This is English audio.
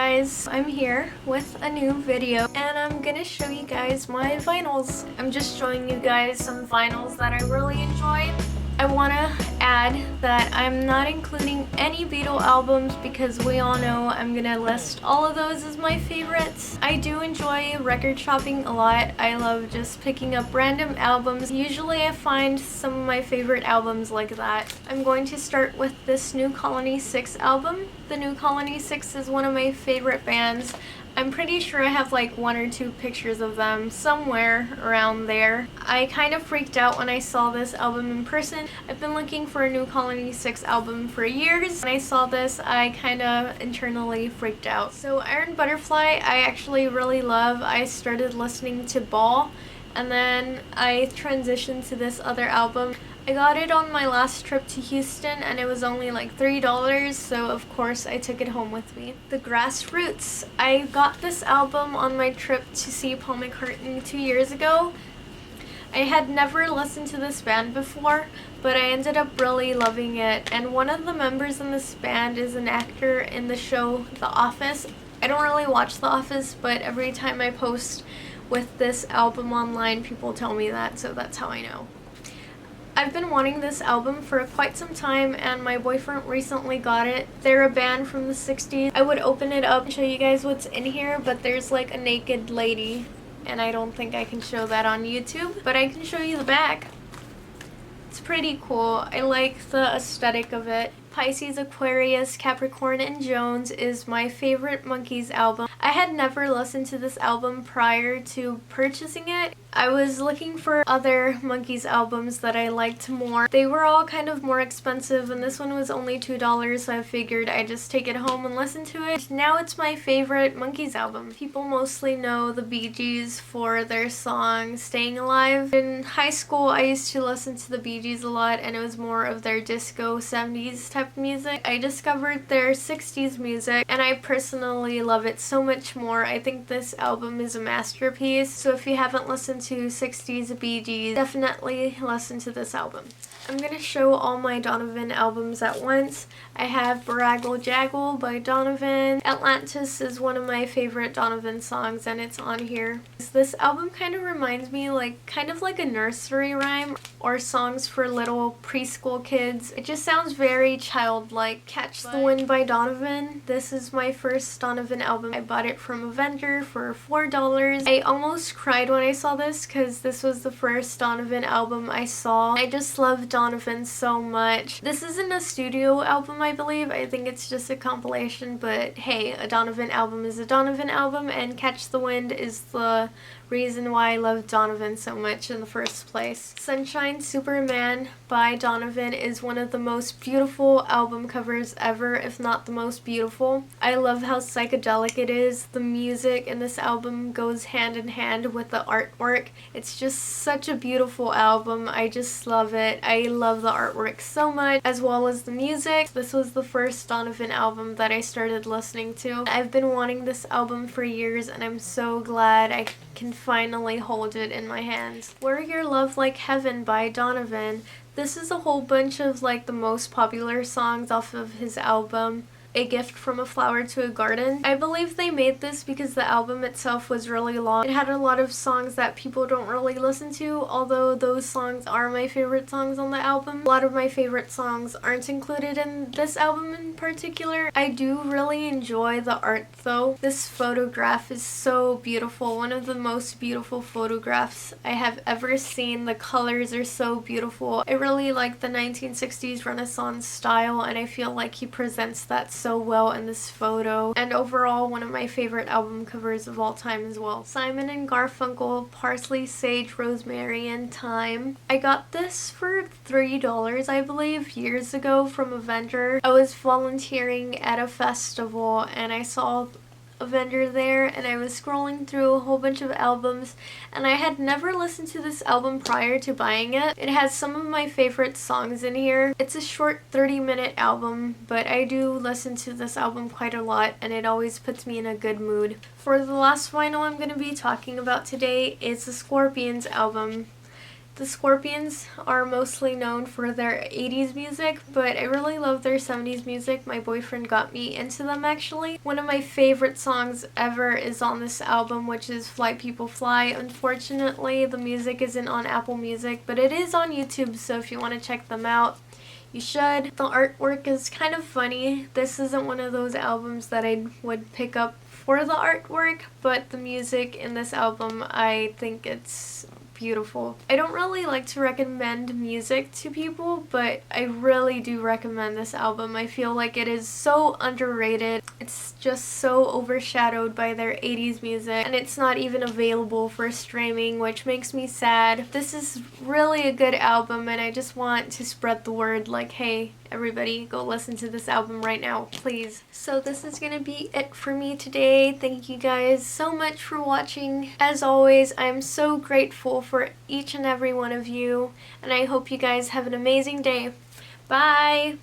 guys, I'm here with a new video and I'm gonna show you guys my vinyls. I'm just showing you guys some vinyls that I really enjoy. I want to add that I'm not including any Beatle albums because we all know I'm gonna list all of those as my favorites. I do enjoy record shopping a lot. I love just picking up random albums. Usually I find some of my favorite albums like that. I'm going to start with this New Colony 6 album. The New Colony 6 is one of my favorite bands. I'm pretty sure I have like 1 or 2 pictures of them somewhere around there. I kind of freaked out when I saw this album in person. I've been looking for a New Colony 6 album for years. When I saw this, I kind of internally freaked out. So Iron Butterfly, I actually really love. I started listening to Ball and then I transitioned to this other album. I got it on my last trip to Houston and it was only like $3, so of course I took it home with me. The Grassroots. I got this album on my trip to see Paul McCartney 2 years ago. I had never listened to this band before, but I ended up really loving it, and one of the members in this band is an actor in the show The Office. I don't really watch The Office, but every time I post with this album online, people tell me that, so that's how I know. I've been wanting this album for quite some time and my boyfriend recently got it. They're a band from the 60s. I would open it up and show you guys what's in here, but there's like a naked lady and I don't think I can show that on YouTube, but I can show you the back. It's pretty cool. I like the aesthetic of it. Pisces, Aquarius, Capricorn, and Jones is my favorite Monkees album. I had never listened to this album prior to purchasing it. I was looking for other Monkees albums that I liked more. They were all kind of more expensive and this one was only $2, so I figured I'd just take it home and listen to it. Now it's my favorite Monkees album. People mostly know the Bee Gees for their song Staying Alive. In high school I used to listen to the Bee Gees a lot and it was more of their disco 70s type music. I discovered their 60s music and I personally love it so much more. I think this album is a masterpiece, so if you haven't listened to 60s Bee Gees, definitely listen to this album. I'm going to show all my Donovan albums at once. I have Baraggle Jaggle by Donovan. Atlantis is one of my favorite Donovan songs and it's on here. This album kind of reminds me kind of like a nursery rhyme or songs for little preschool kids. It just sounds very childlike. Catch the Wind by Donovan. This is my first Donovan album. I bought it from a vendor for $4. I almost cried when I saw this because this was the first Donovan album I saw. I just love Donovan so much. This isn't a studio album, I believe. I think it's just a compilation, but hey, a Donovan album is a Donovan album, and Catch the Wind is the reason why I love Donovan so much in the first place. Sunshine Superman by Donovan is one of the most beautiful album covers ever, if not the most beautiful. I love how psychedelic it is. The music in this album goes hand in hand with the artwork. It's just such a beautiful album. I just love it. I love the artwork so much, as well as the music. This was the first Donovan album that I started listening to. I've been wanting this album for years and I'm so glad I can finally hold it in my hands. Were Your Love Like Heaven by Donovan. This is a whole bunch of the most popular songs off of his album, A Gift from a Flower to a Garden. I believe they made this because the album itself was really long. It had a lot of songs that people don't really listen to, although those songs are my favorite songs on the album. A lot of my favorite songs aren't included in this album in particular. I do really enjoy the art though. This photograph is so beautiful. One of the most beautiful photographs I have ever seen. The colors are so beautiful. I really like the 1960s Renaissance style and I feel like he presents that so well in this photo, and overall one of my favorite album covers of all time as well. Simon and Garfunkel, Parsley, Sage, Rosemary, and Thyme. I got this for $3, I believe, years ago from a vendor. I was volunteering at a festival and I saw a vendor there and I was scrolling through a whole bunch of albums and I had never listened to this album prior to buying it. It has some of my favorite songs in here. It's a short 30-minute album, but I do listen to this album quite a lot and it always puts me in a good mood. For the last vinyl I'm going to be talking about today is the Scorpions album. The Scorpions are mostly known for their 80s music, but I really love their 70s music. My boyfriend got me into them actually. One of my favorite songs ever is on this album, which is Fly People Fly. Unfortunately, the music isn't on Apple Music, but it is on YouTube, so if you want to check them out, you should. The artwork is kind of funny. This isn't one of those albums that I would pick up for the artwork, but the music in this album, I think it's beautiful. I don't really like to recommend music to people, but I really do recommend this album. I feel like it is so underrated. It's just so overshadowed by their 80s music, and it's not even available for streaming, which makes me sad. This is really a good album, and I just want to spread the word like, hey, everybody, go listen to this album right now, please. So this is gonna be it for me today. Thank you guys so much for watching. As always, I'm so grateful for each and every one of you, and I hope you guys have an amazing day. Bye!